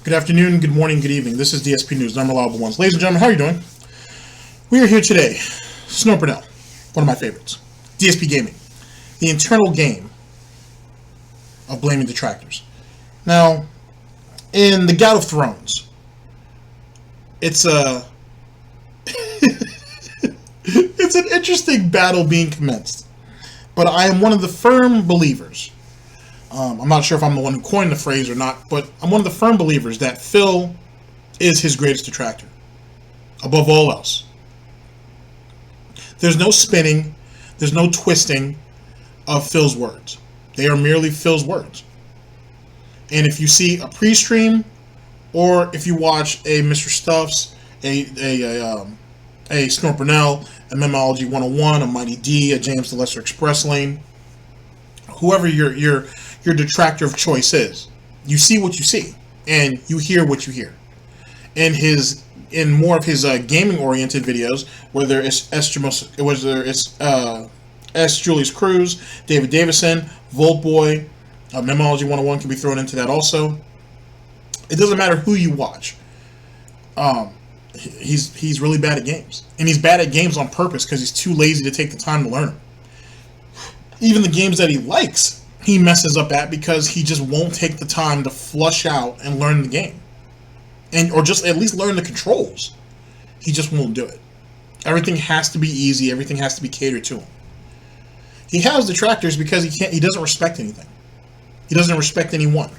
Good afternoon, good morning, good evening. This is DSP News, Unreliable Ones. Ladies and gentlemen, how are you doing? We are here today. Snort, Burnell, one of my favorites. Dspgaming, the internal game of blaming detractors. Now, in the Gout of Thrones, it's it's an interesting battle being commenced. But I am one of the firm believers. I'm not sure if I'm the one who coined the phrase or not, but I'm one of the firm believers that Phil is his greatest detractor, above all else. There's no spinning, there's no twisting of Phil's words. They are merely Phil's words. And if you see a pre-stream, or if you watch a Mr. Stuffs, a Snort Burnell, a Memology 101, a Mighty D, a James the Lesser Express Lane, whoever your detractor of choice is, you see what you see, and you hear what you hear. In more of his gaming-oriented videos, whether it's S. Julius Cruz, David Davison, Voltboy, Memology 101 can be thrown into that also. It doesn't matter who you watch. He's really bad at games, and he's bad at games on purpose because he's too lazy to take the time to learn them. Even the games that he likes, he messes up at because he just won't take the time to flush out and learn the game. Or just at least learn the controls. He just won't do it. Everything has to be easy, everything has to be catered to him. He has detractors because he doesn't respect anything. He doesn't respect anyone.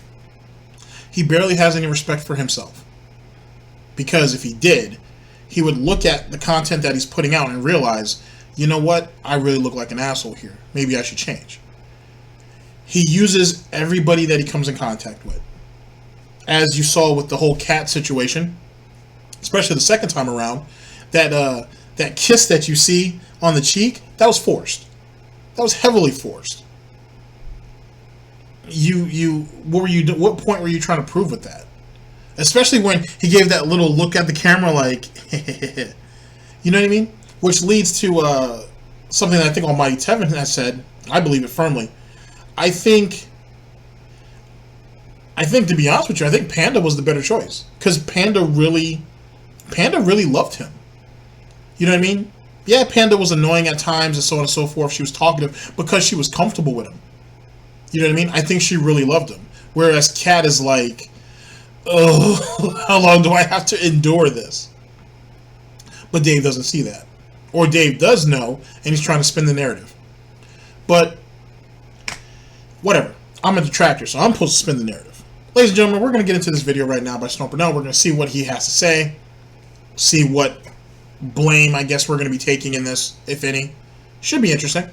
He barely has any respect for himself. Because if he did, he would look at the content that he's putting out and realize, you know what, I really look like an asshole here. Maybe I should change. He uses everybody that he comes in contact with. As you saw with the whole cat situation, especially the second time around, that kiss that you see on the cheek, that was forced. That was heavily forced. What point were you trying to prove with that? Especially when he gave that little look at the camera like, you know what I mean? Which leads to something that I think Almighty Tevin has said. I believe it firmly. I think, to be honest with you, I think Panda was the better choice. Because Panda really loved him. You know what I mean? Yeah, Panda was annoying at times and so on and so forth. She was talkative because she was comfortable with him. You know what I mean? I think she really loved him. Whereas Cat is like, oh, how long do I have to endure this? But Dave doesn't see that. Or Dave does know, and he's trying to spin the narrative. But whatever. I'm a detractor, so I'm supposed to spin the narrative. Ladies and gentlemen, we're going to get into this video right now by Snort Burnell. We're going to see what he has to say. See what blame, I guess, we're going to be taking in this, if any. Should be interesting.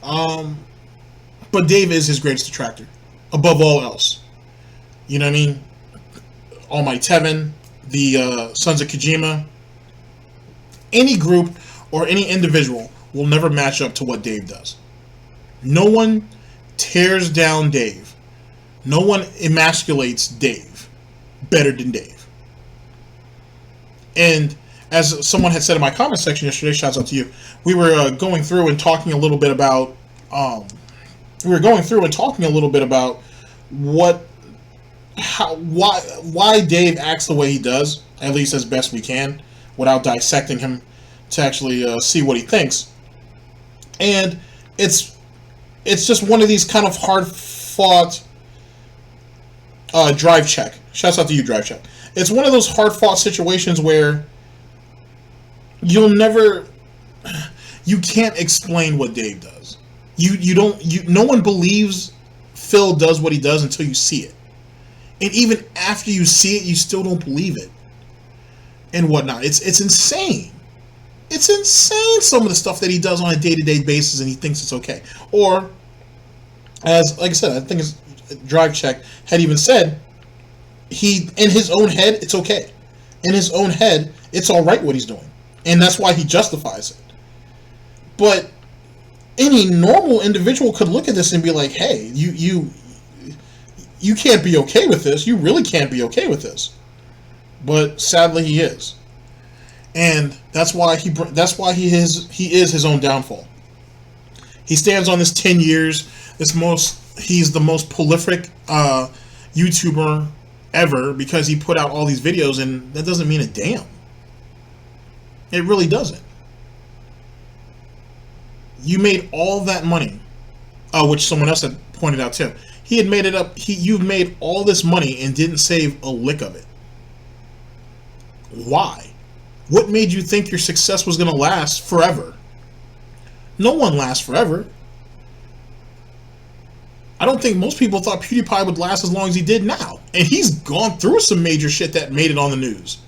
But Dave is his greatest detractor. Above all else. You know what I mean? Almighty Tevin, the Sons of Kojima. Any group or any individual will never match up to what Dave does. No one tears down Dave. No one emasculates Dave better than Dave. And as someone had said in my comment section yesterday, shouts out to you, we were going through and talking a little bit about why Dave acts the way he does, at least as best we can, without dissecting him to actually see what he thinks. And it's just one of these kind of hard-fought drive check. Shouts out to you, drive check. It's one of those hard-fought situations where you can't explain what Dave does. No one believes Phil does what he does until you see it. And even after you see it, you still don't believe it. And whatnot. It's insane. It's insane, some of the stuff that he does on a day-to-day basis, and he thinks it's okay. Or, like I said, I think his drive check had even said, in his own head, it's okay. in his own head, it's all right what he's doing. And that's why he justifies it. But any normal individual could look at this and be like, hey, you can't be okay with this. You really can't be okay with this. But sadly, he is. And that's why he is his own downfall. He stands on this 10 years. He's the most prolific YouTuber ever because he put out all these videos, and that doesn't mean a damn. It really doesn't. You made all that money, which someone else had pointed out too. He had made it up. You've made all this money and didn't save a lick of it. Why? What made you think your success was going to last forever? No one lasts forever. I don't think most people thought PewDiePie would last as long as he did now. And he's gone through some major shit that made it on the news.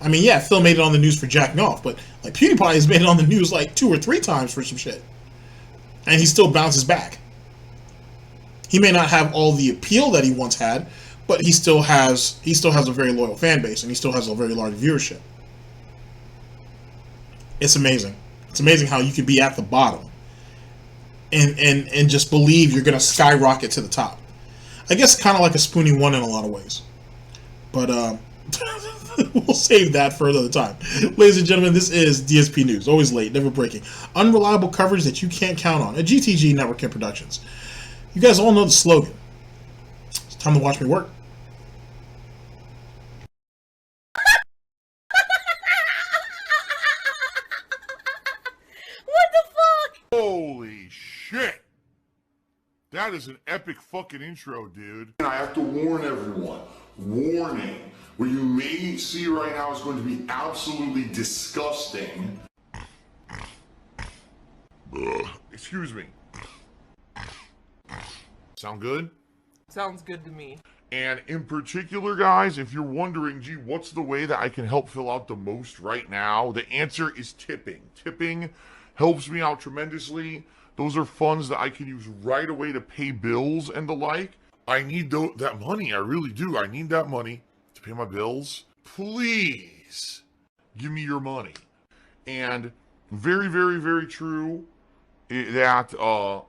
I mean, yeah, Phil made it on the news for jacking off, but like PewDiePie has made it on the news like 2 or 3 times for some shit. And he still bounces back. He may not have all the appeal that he once had, but he still has a very loyal fan base, and he still has a very large viewership. It's amazing. It's amazing how you could be at the bottom and just believe you're going to skyrocket to the top. I guess kind of like a Spoonie 1 in a lot of ways. But we'll save that for another time. Ladies and gentlemen, this is DSP News. Always late, never breaking. Unreliable coverage that you can't count on. A GTG Network and Productions. You guys all know the slogan. It's time to watch me work. Holy shit! That is an epic fucking intro, dude. And I have to warn everyone. Warning. What you may see right now is going to be absolutely disgusting. Excuse me. Sound good? Sounds good to me. And in particular, guys, if you're wondering, gee, what's the way that I can help fill out the most right now? The answer is tipping. Tipping helps me out tremendously. Those are funds that I can use right away to pay bills and the like. I need that money. I really do. I need that money to pay my bills. Please give me your money. And very, very, very true that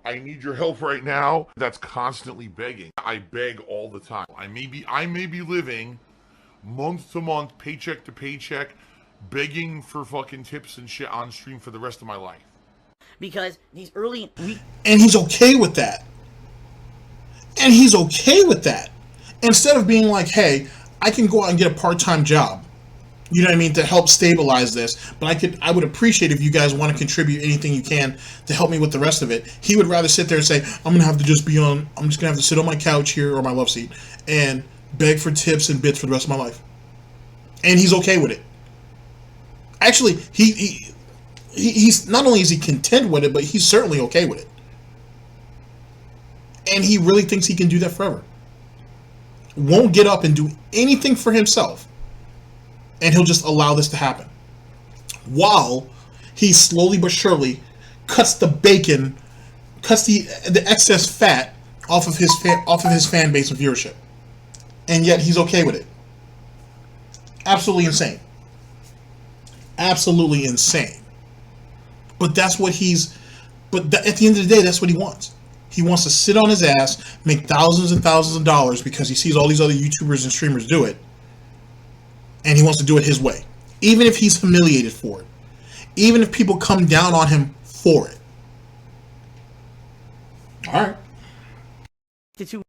I need your help right now. That's constantly begging. I beg all the time. I may be living month to month, paycheck to paycheck, begging for fucking tips and shit on stream for the rest of my life. Because these early and he's okay with that. And he's okay with that. Instead of being like, hey, I can go out and get a part-time job. You know what I mean? To help stabilize this. But I would appreciate if you guys want to contribute anything you can to help me with the rest of it. He would rather sit there and say, I'm just gonna have to sit on my couch here or my love seat and beg for tips and bits for the rest of my life. And he's okay with it. Actually, he's not only is he content with it, but he's certainly okay with it. And he really thinks he can do that forever. Won't get up and do anything for himself. And he'll just allow this to happen. While he slowly but surely cuts the bacon, cuts the excess fat off of his fan base and viewership. And yet he's okay with it. Absolutely insane. Absolutely insane. But that's what at the end of the day, that's what he wants. He wants to sit on his ass, make thousands and thousands of dollars because he sees all these other YouTubers and streamers do it. And he wants to do it his way. Even if he's humiliated for it. Even if people come down on him for it. Alright. to 2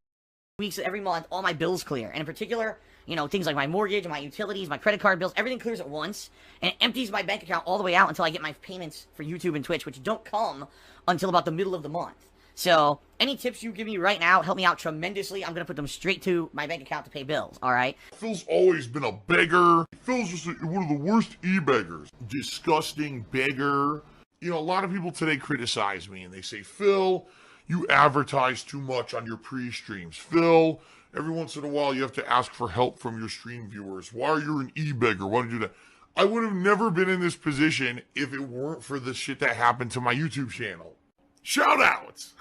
weeks every month, all my bills clear. And in particular, you know, things like my mortgage, my utilities, my credit card bills, everything clears at once. And it empties my bank account all the way out until I get my payments for YouTube and Twitch, which don't come until about the middle of the month. So, any tips you give me right now help me out tremendously. I'm going to put them straight to my bank account to pay bills, alright? Phil's always been a beggar. Phil's just one of the worst e-beggars. Disgusting beggar. You know, a lot of people today criticize me and they say, Phil, you advertise too much on your pre-streams. Phil, every once in a while you have to ask for help from your stream viewers. Why are you an e-beggar? Why do you do that? I would have never been in this position if it weren't for the shit that happened to my YouTube channel. Shout outs!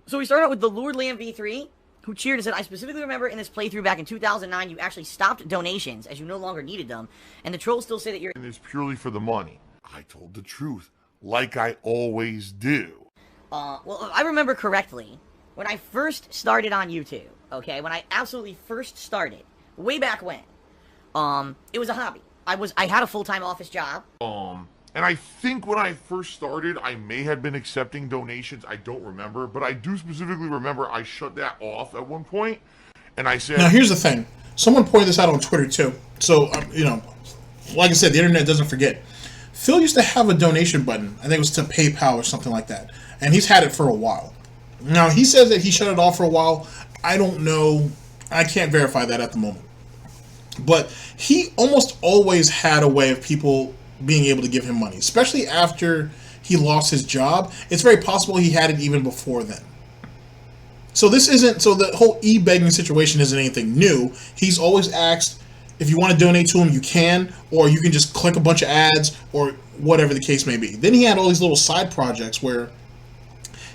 So we start out with the Lord Lamb V3. who cheered and said, I specifically remember in this playthrough back in 2009, you actually stopped donations as you no longer needed them, and the trolls still say that you're And it's purely for the money. I told the truth, like I always do. Well, if I remember correctly, when I first started on YouTube, okay, when I absolutely first started, way back when, it was a hobby. I had a full-time office job. And I think when I first started, I may have been accepting donations. I don't remember, but I do specifically remember I shut that off at one point, and I said... Now, here's the thing. Someone pointed this out on Twitter, too. So, you know, like I said, the internet doesn't forget. Phil used to have a donation button. I think it was to PayPal or something like that. And he's had it for a while. Now, he says that he shut it off for a while. I don't know. I can't verify that at the moment. But he almost always had a way of people being able to give him money, especially after he lost his job. It's very possible he had it even before then. So this isn't, so the whole e-begging situation isn't anything new. He's always asked, if you want to donate to him, you can, or you can just click a bunch of ads, or whatever the case may be. Then he had all these little side projects where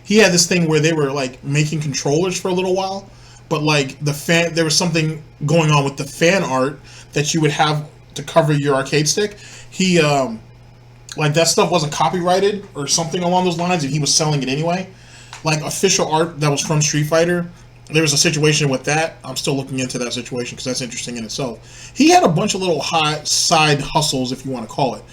he had this thing where they were like making controllers for a little while, but like there was something going on with the fan art that you would have to cover your arcade stick. He, like, that stuff wasn't copyrighted or something along those lines, and he was selling it anyway. Like, official art that was from Street Fighter, there was a situation with that. I'm still looking into that situation because that's interesting in itself. He had a bunch of little side hustles, if you want to call it,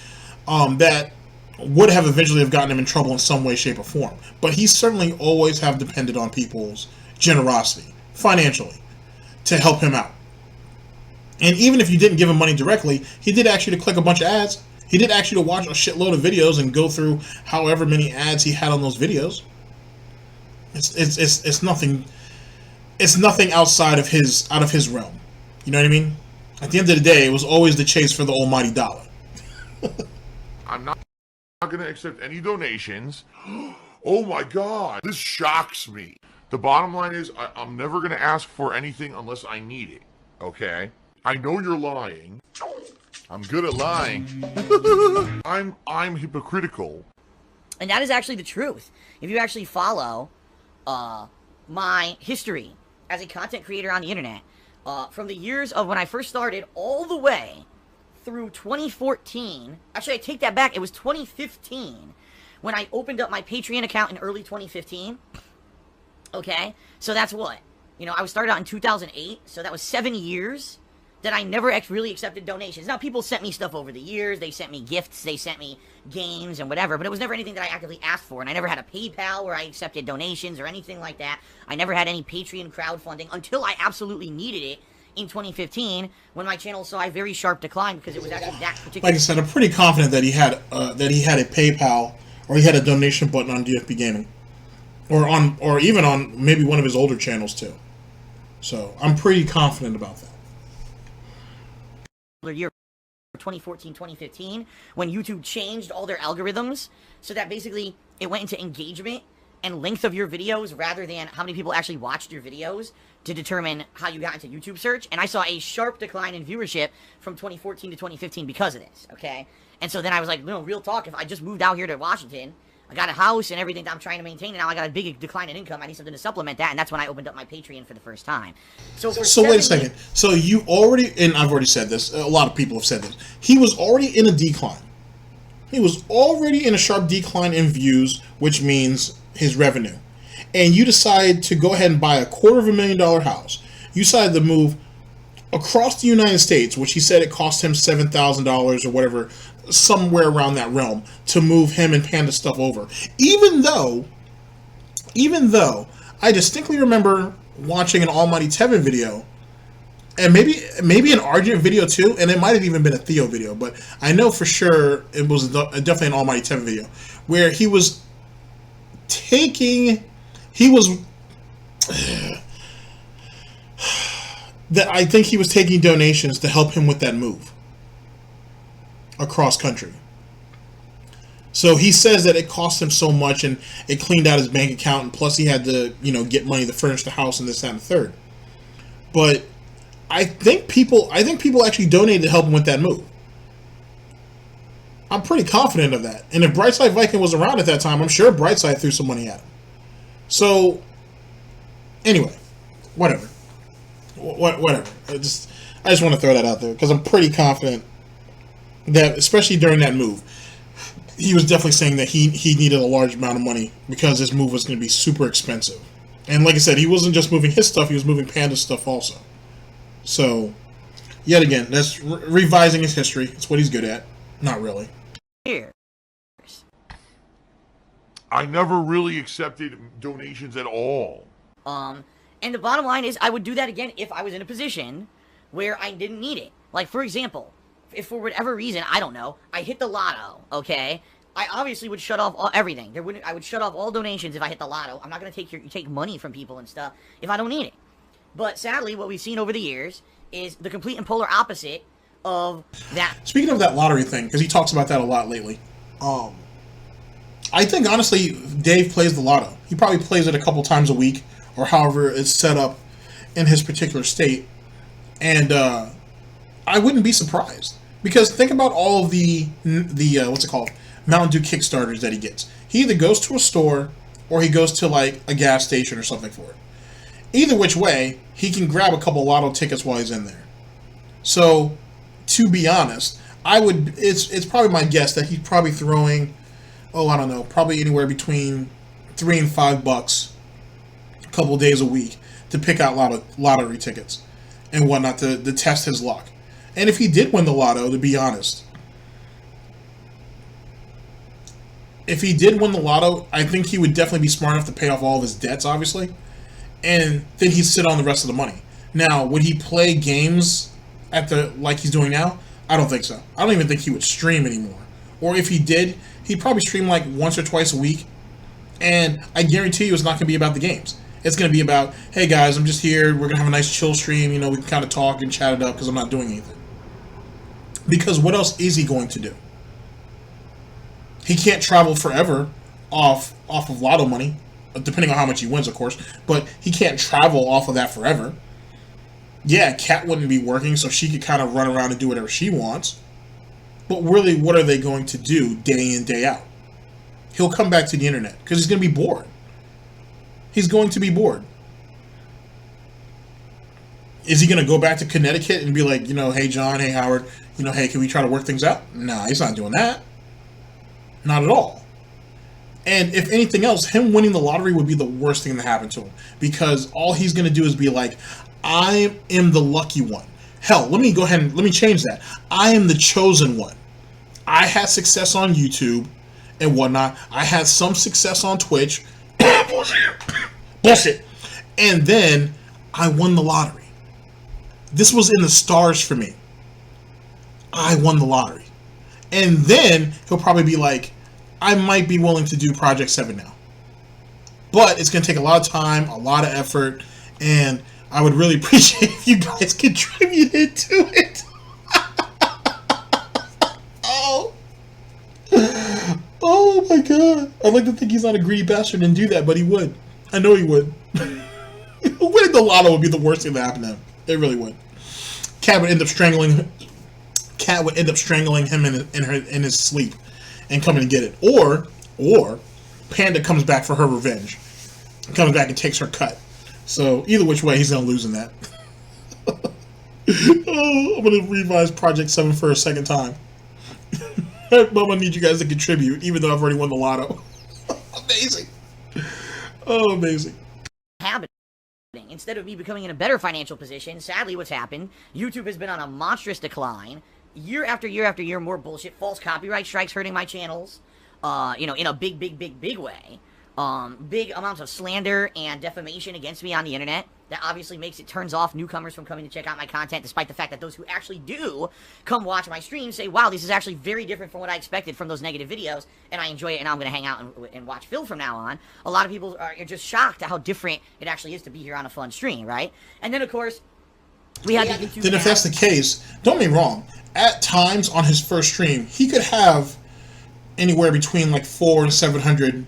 that would have eventually have gotten him in trouble in some way, shape, or form. But he certainly always have depended on people's generosity, financially, to help him out. And even if you didn't give him money directly, he did ask you to click a bunch of ads. He did ask you to watch a shitload of videos and go through however many ads he had on those videos. It's nothing. It's nothing outside of his realm. You know what I mean? At the end of the day, it was always the chase for the almighty dollar. I'm not going to accept any donations. Oh my God, this shocks me. The bottom line is I'm never going to ask for anything unless I need it. Okay? I know you're lying. I'm good at lying. I'm hypocritical. And that is actually the truth. If you actually follow my history as a content creator on the internet, from the years of when I first started all the way through 2014, actually I take that back, it was 2015 when I opened up my Patreon account in early 2015. Okay, so that's what? You know, I was started out in 2008, so that was 7 years that I never really accepted donations. Now, people sent me stuff over the years. They sent me gifts. They sent me games and whatever. But it was never anything that I actively asked for. And I never had a PayPal where I accepted donations or anything like that. I never had any Patreon crowdfunding until I absolutely needed it in 2015 when my channel saw a very sharp decline because it was actually that particular... Like I said, I'm pretty confident that he had a PayPal or he had a donation button on Dspgaming. Or even on maybe one of his older channels too. So I'm pretty confident about that. Year 2014, 2015, when YouTube changed all their algorithms so that basically it went into engagement and length of your videos rather than how many people actually watched your videos to determine how you got into YouTube search. And I saw a sharp decline in viewership from 2014 to 2015 because of this, okay? And so then I was like, no, real talk, if I just moved out here to Washington, I got a house and everything that I'm trying to maintain, and now I got a big decline in income. I need something to supplement that, and that's when I opened up my Patreon for the first time. So wait a second. So you already, and I've already said this, a lot of people have said this, he was already in a decline. He was already in a sharp decline in views, which means his revenue. And you decide to go ahead and buy a $250,000 house. You decided to move across the United States, which he said it cost him $7,000 or whatever, somewhere around that realm, to move him and Panda stuff over. Even though I distinctly remember watching an Almighty Tevin video, and maybe an Argent video too, and it might have even been a Theo video, but I know for sure it was definitely an Almighty Tevin video, where he was that I think he was taking donations to help him with that move across country. So he says that it cost him so much and it cleaned out his bank account, and plus he had to, you know, get money to furnish the house and this, that, and the third. But I think people actually donated to help him with that move. I'm pretty confident of that. And if Brightside Viking was around at that time, I'm sure Brightside threw some money at him. So, anyway, whatever. Whatever. I just want to throw that out there because I'm pretty confident that, especially during that move, he was definitely saying that he needed a large amount of money because his move was going to be super expensive. And like I said, he wasn't just moving his stuff; he was moving Panda's stuff also. So, yet again, that's revising his history. It's what he's good at. Not really. Here. I never really accepted donations at all. And the bottom line is, I would do that again if I was in a position where I didn't need it. Like, for example, if for whatever reason, I don't know, I hit the lotto, okay? I obviously would shut off everything. I would shut off all donations if I hit the lotto. I'm not going to take money from people and stuff if I don't need it. But sadly, what we've seen over the years is the complete and polar opposite of that. Speaking of that lottery thing, because he talks about that a lot lately, I think, honestly, Dave plays the lotto. He probably plays it a couple times a week, or however it's set up in his particular state. And I wouldn't be surprised. Because think about all of the what's it called? Mountain Dew Kickstarters that he gets. He either goes to a store, or he goes to, like, a gas station or something for it. Either which way, he can grab a couple lotto tickets while he's in there. So, to be honest, it's probably my guess that he's probably throwing, I don't know, probably anywhere between $3 and $5 a couple days a week to pick out lottery tickets and whatnot to test his luck. And if he did win the lotto, to be honest, if he did win the lotto, I think he would definitely be smart enough to pay off all of his debts, obviously, and then he'd sit on the rest of the money. Now, would he play games like he's doing now? I don't think so. I don't even think he would stream anymore. Or if he did, he'd probably stream like once or twice a week. And I guarantee you it's not going to be about the games. It's going to be about, hey guys, I'm just here. We're going to have a nice chill stream. We can kind of talk and chat it up because I'm not doing anything. Because what else is he going to do? He can't travel forever off of lotto money, depending on how much he wins, of course. But he can't travel off of that forever. Yeah, Kat wouldn't be working, so she could kind of run around and do whatever she wants. But really, what are they going to do day in, day out? He'll come back to the internet because he's going to be bored. He's going to be bored. Is he going to go back to Connecticut and be like, hey John, hey Howard, hey, can we try to work things out? No, he's not doing that. Not at all. And if anything else, him winning the lottery would be the worst thing to happen to him. Because all he's going to do is be like, I am the lucky one. Hell, let me go ahead and let me change that. I am the chosen one. I had success on YouTube and whatnot. I had some success on Twitch. Bullshit. And then I won the lottery. This was in the stars for me. I won the lottery. And then he'll probably be like, I might be willing to do Project 7 now. But it's going to take a lot of time, a lot of effort, and I would really appreciate if you guys contributed to it. Oh my god. I'd like to think he's not a greedy bastard and do that, but he would. I know he would. Winning the lotto would be the worst thing that happened to him. It really would. Kat would end up strangling him in his sleep and coming to get it. Or Panda comes back for her revenge. Comes back and takes her cut. So either which way, he's gonna lose in that. I'm gonna revise Project 7 for a second time. But I'm gonna need you guys to contribute, even though I've already won the lotto. Amazing. Oh, amazing. Happening. Instead of me becoming in a better financial position, sadly what's happened, YouTube has been on a monstrous decline. Year after year after year, more bullshit. False copyright strikes hurting my channels. In a big way. Big amounts of slander and defamation against me on the internet. That obviously turns off newcomers from coming to check out my content, despite the fact that those who actually do come watch my streams say, wow, this is actually very different from what I expected from those negative videos, and I enjoy it, and now I'm going to hang out and watch Phil from now on. A lot of people are just shocked at how different it actually is to be here on a fun stream, right? And then, of course, we had the YouTube. Then if that's the case, don't get me wrong, at times on his first stream, he could have anywhere between like 400 and 700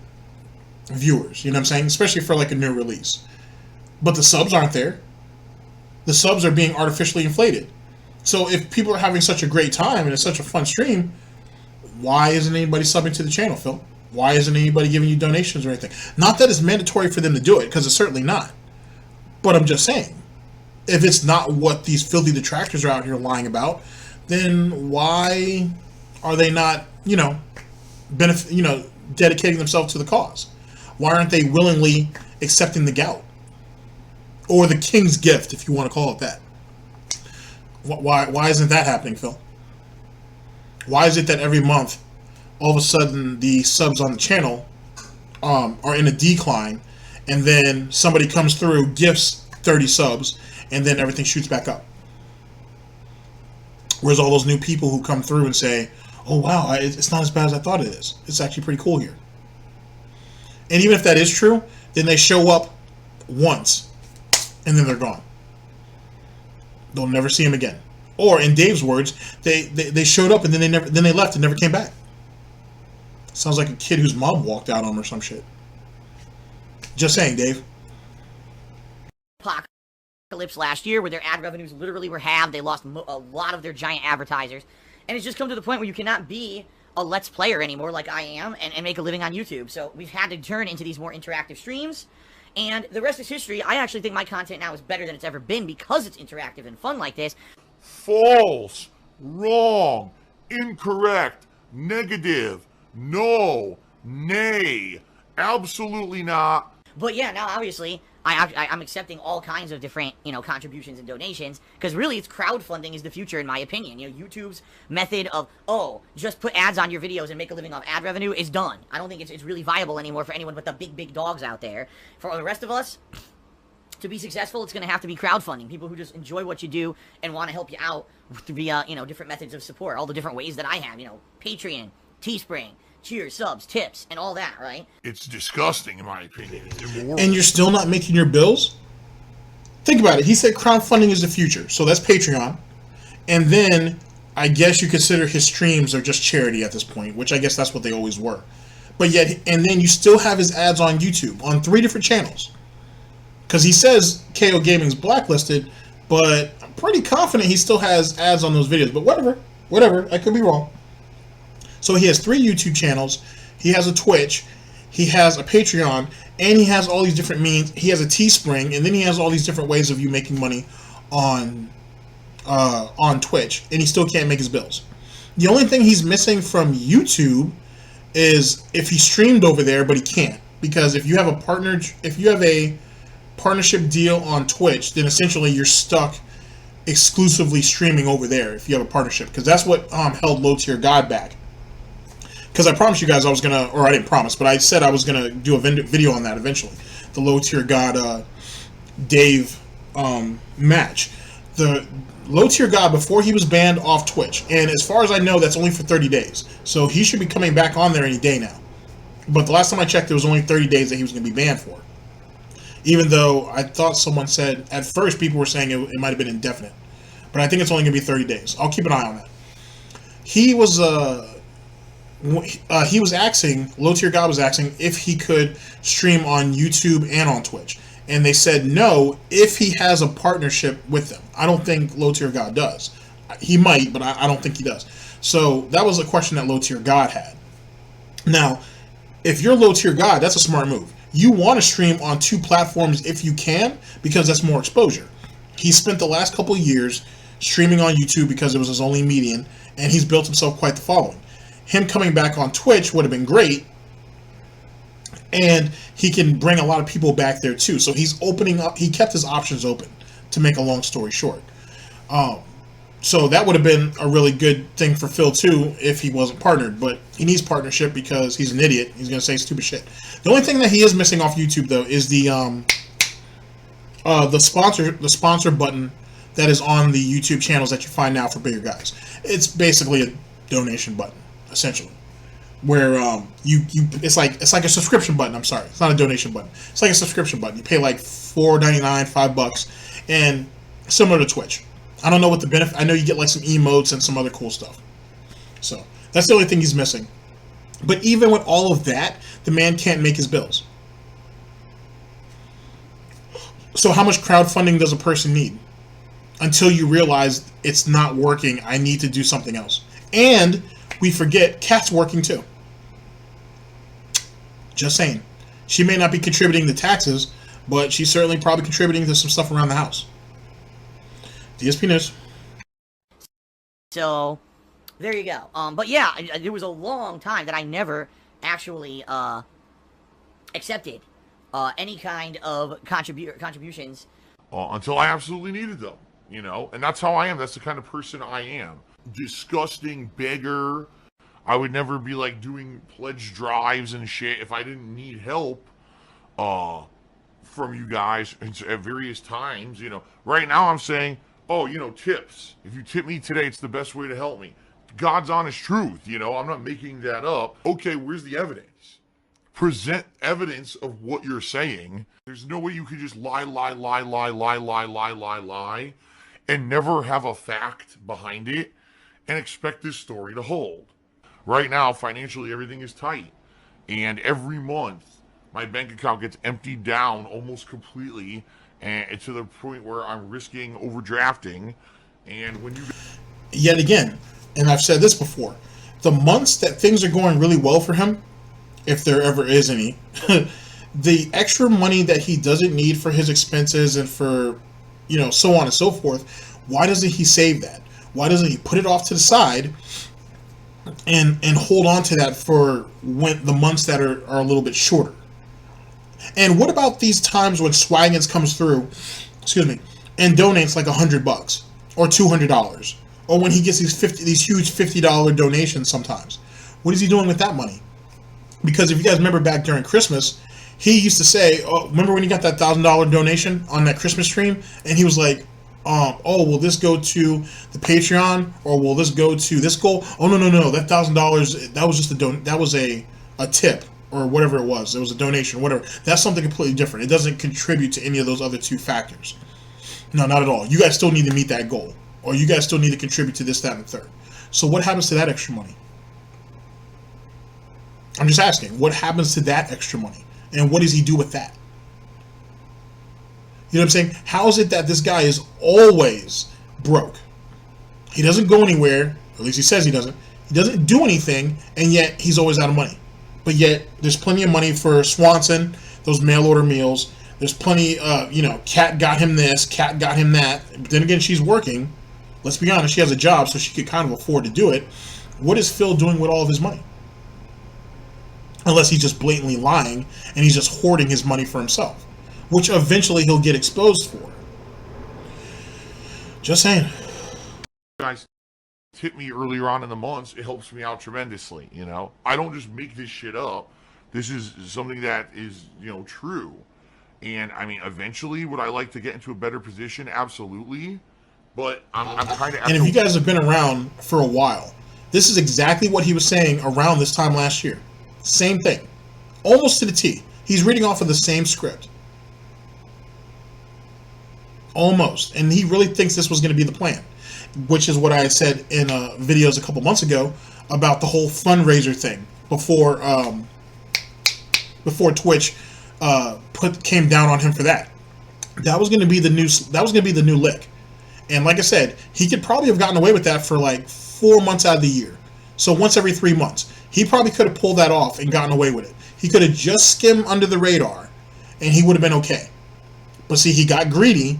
viewers, you know what I'm saying? Especially for like a new release. But the subs aren't there. The subs are being artificially inflated. So if people are having such a great time and it's such a fun stream, why isn't anybody subbing to the channel, Phil? Why isn't anybody giving you donations or anything? Not that it's mandatory for them to do it, because it's certainly not. But I'm just saying, if it's not what these filthy detractors are out here lying about, then why are they not, dedicating themselves to the cause? Why aren't they willingly accepting the gout? Or the king's gift, if you want to call it that. Why isn't that happening, Phil? Why is it that every month, all of a sudden, the subs on the channel are in a decline, and then somebody comes through, gifts 30 subs, and then everything shoots back up? Whereas all those new people who come through and say, oh wow, it's not as bad as I thought it is. It's actually pretty cool here. And even if that is true, then they show up once, and then they're gone. They'll never see him again. Or in Dave's words, they showed up and then they left and never came back. Sounds like a kid whose mom walked out on him or some shit. Just saying, Dave. Apocalypse last year, where their ad revenues literally were halved. They lost a lot of their giant advertisers, and it's just come to the point where you cannot be a Let's Player anymore, like I am, and make a living on YouTube. So we've had to turn into these more interactive streams. And the rest is history. I actually think my content now is better than it's ever been because it's interactive and fun like this. False, wrong, incorrect, negative, no, nay, absolutely not. But yeah, now obviously I'm accepting all kinds of different, contributions and donations, because really it's crowdfunding is the future in my opinion. YouTube's method of, just put ads on your videos and make a living off ad revenue is done. I don't think it's really viable anymore for anyone but the big dogs out there. For the rest of us, to be successful, it's going to have to be crowdfunding. People who just enjoy what you do and want to help you out via, different methods of support. All the different ways that I have, Patreon, Teespring, cheers, subs, tips, and all that, right? It's disgusting, in my opinion. And you're still not making your bills? Think about it. He said crowdfunding is the future. So that's Patreon. And then I guess you consider his streams are just charity at this point, which I guess that's what they always were. But yet, and then you still have his ads on YouTube on 3 different channels. Because he says KO Gaming's blacklisted, but I'm pretty confident he still has ads on those videos. But whatever, I could be wrong. So he has 3 YouTube channels, he has a Twitch, he has a Patreon, and he has all these different means. He has a Teespring, and then he has all these different ways of you making money on Twitch, and he still can't make his bills. The only thing he's missing from YouTube is if he streamed over there, but he can't. Because if you have a partnership deal on Twitch, then essentially you're stuck exclusively streaming over there if you have a partnership. Because that's what held Low Tier God back. Because I promised you guys I was going to, or I didn't promise, but I said I was going to do a video on that eventually. The Low Tier God Dave match. The Low Tier God, before he was banned off Twitch, and as far as I know, that's only for 30 days. So he should be coming back on there any day now. But the last time I checked, there was only 30 days that he was going to be banned for. Even though I thought someone said, at first people were saying it might have been indefinite. But I think it's only going to be 30 days. I'll keep an eye on that. He was asking, Low Tier God was asking if he could stream on YouTube and on Twitch. And they said no if he has a partnership with them. I don't think Low Tier God does. He might, but I don't think he does. So that was a question that Low Tier God had. Now, if you're Low Tier God, that's a smart move. You want to stream on 2 platforms if you can, because that's more exposure. He spent the last couple of years streaming on YouTube because it was his only medium, and he's built himself quite the following. Him coming back on Twitch would have been great, and he can bring a lot of people back there too. So he's opening up, he kept his options open, to make a long story short. So that would have been a really good thing for Phil too if he wasn't partnered, but he needs partnership because he's an idiot. He's going to say stupid shit. The only thing that he is missing off YouTube though is the sponsor button that is on the YouTube channels that you find now for bigger guys. It's basically a donation button, essentially, where it's like a subscription button. I'm sorry, it's not a donation button. It's like a subscription button. You pay like $4.99, $5, and similar to Twitch. I don't know what the benefit. I know you get like some emotes and some other cool stuff. So that's the only thing he's missing. But even with all of that, the man can't make his bills. So how much crowdfunding does a person need? Until you realize it's not working, I need to do something else. And we forget Kat's working too. Just saying. She may not be contributing to taxes, but she's certainly probably contributing to some stuff around the house. DSP News. So, there you go. But yeah, it was a long time that I never actually accepted any kind of contributions. Until I absolutely needed them, you know? And that's how I am. That's the kind of person I am. Disgusting beggar. I would never be like doing pledge drives and shit if I didn't need help from you guys at various times, you know. Right now I'm saying, oh, you know, tips. If you tip me today, it's the best way to help me. God's honest truth, you know. I'm not making that up. Okay, where's the evidence? Present evidence of what you're saying. There's no way you could just lie, and never have a fact behind it and expect this story to hold. Right now, financially, everything is tight. And every month, my bank account gets emptied down almost completely, and to the point where I'm risking overdrafting. And when you... Yet again, and I've said this before, the months that things are going really well for him, if there ever is any, the extra money that he doesn't need for his expenses and for, you know, so on and so forth, why doesn't he save that? Why doesn't he put it off to the side and hold on to that for when the months that are a little bit shorter? And what about these times when Swaggins comes through, excuse me, and donates like $100 or $200, or when he gets these huge $50 donations sometimes? What is he doing with that money? Because if you guys remember back during Christmas, he used to say, oh, remember when he got that $1,000 donation on that Christmas stream? And he was like, oh, will this go to the Patreon, or will this go to this goal? Oh, no, that $1,000, that was just that was a tip, or whatever it was. It was a donation, whatever. That's something completely different. It doesn't contribute to any of those other two factors. No, not at all. You guys still need to meet that goal, or you guys still need to contribute to this, that, and the third. So what happens to that extra money? I'm just asking, what happens to that extra money? And what does he do with that? You know what I'm saying? How is it that this guy is always broke? He doesn't go anywhere, or at least he says he doesn't. He doesn't do anything, and yet he's always out of money. But yet, there's plenty of money for Swanson, those mail-order meals. There's plenty, you know, Kat got him this, Kat got him that. But then again, she's working. Let's be honest, she has a job, so she could kind of afford to do it. What is Phil doing with all of his money? Unless he's just blatantly lying, and he's just hoarding his money for himself, which eventually he'll get exposed for. Just saying. Guys tip me earlier on in the months. It helps me out tremendously, you know. I don't just make this shit up. This is something that is, you know, true. And I mean, eventually, would I like to get into a better position? Absolutely. But I'm kind of... And if you guys have been around for a while, this is exactly what he was saying around this time last year. Same thing. Almost to the T. He's reading off of the same script. Almost. And he really thinks this was going to be the plan, which is what I had said in videos a couple months ago about the whole fundraiser thing before Twitch came down on him for that. That was going to be the new lick. And like I said, he could probably have gotten away with that for like 4 months out of the year. So once every 3 months. He probably could have pulled that off and gotten away with it. He could have just skimmed under the radar, and he would have been okay. But see, he got greedy.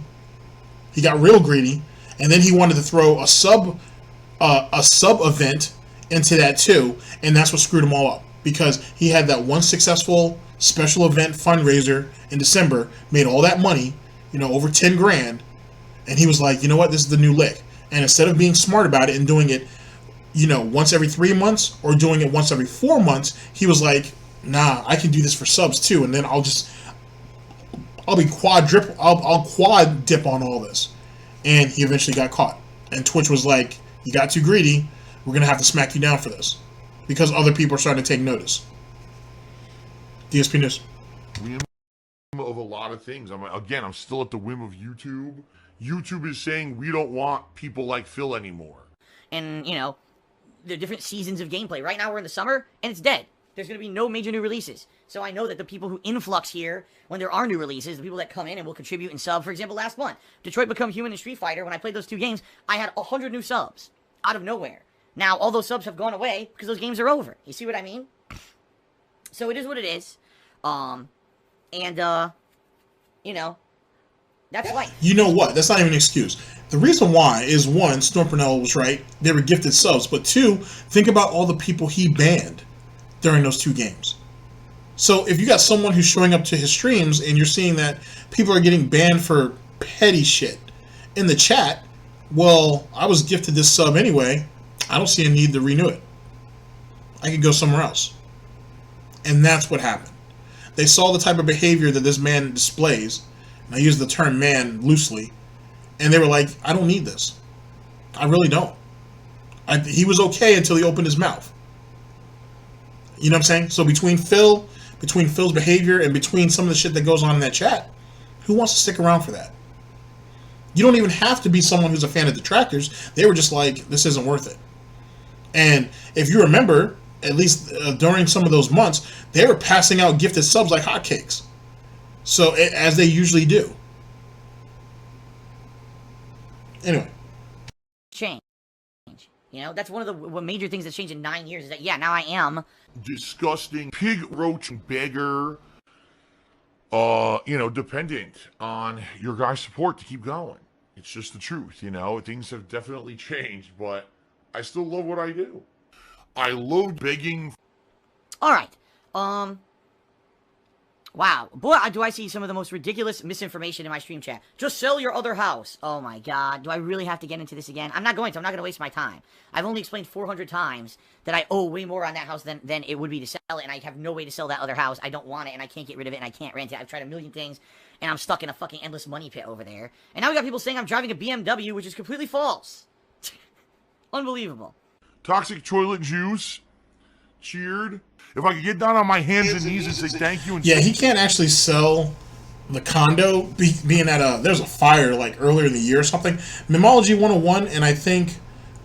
He got real greedy, and then he wanted to throw a sub event into that too, and that's what screwed him all up. Because he had that one successful special event fundraiser in December, made all that money, you know, over 10 grand, and he was like, you know what, this is the new lick. And instead of being smart about it and doing it, you know, once every 3 months or doing it once every 4 months, he was like, nah, I can do this for subs too, and then I'll quad dip on all this. And he eventually got caught. And Twitch was like, you got too greedy, we're gonna have to smack you down for this. Because other people are starting to take notice. DSP News. Whim of a lot of things. I'm still at the whim of YouTube. YouTube is saying we don't want people like Phil anymore. And, you know, the different seasons of gameplay. Right now we're in the summer, and it's dead. There's going to be no major new releases. So I know that the people who influx here, when there are new releases, the people that come in and will contribute and sub, for example, last month, Detroit Become Human and Street Fighter, when I played those 2 games, I had 100 new subs out of nowhere. Now, all those subs have gone away because those games are over. You see what I mean? So it is what it is. You know, that's life. You know what? That's not even an excuse. The reason why is, one, Snort Burnell was right. They were gifted subs. But two, think about all the people he banned during those 2 games. So if you got someone who's showing up to his streams and you're seeing that people are getting banned for petty shit in the chat, well, I was gifted this sub anyway. I don't see a need to renew it. I could go somewhere else. And that's what happened. They saw the type of behavior that this man displays, and I use the term man loosely, and they were like, I don't need this. I really don't. He was okay until he opened his mouth. You know what I'm saying? So between Phil's behavior and between some of the shit that goes on in that chat, who wants to stick around for that? You don't even have to be someone who's a fan of Detractors. They were just like, this isn't worth it. And if you remember, at least during some of those months, they were passing out gifted subs like hotcakes. So, as they usually do. Anyway. Change. You know, that's one of the major things that's changed in 9 years is that, yeah, now I am Disgusting, pig roach beggar, dependent on your guys' support to keep going. It's just the truth, Things have definitely changed, but I still love what I do. I love begging. All right. Wow. Boy, do I see some of the most ridiculous misinformation in my stream chat. Just sell your other house. Oh my god. Do I really have to get into this again? I'm not going to. I'm not going to waste my time. I've only explained 400 times that I owe way more on that house than it would be to sell it, and I have no way to sell that other house. I don't want it, and I can't get rid of it, and I can't rent it. I've tried a million things, and I'm stuck in a fucking endless money pit over there. And now we got people saying I'm driving a BMW, which is completely false. Unbelievable. Toxic toilet juice. Cheered. If I could get down on my hands and knees and say thank you. And yeah, he can't actually sell the condo, being at there's a fire like earlier in the year or something. Mimology 101 and I think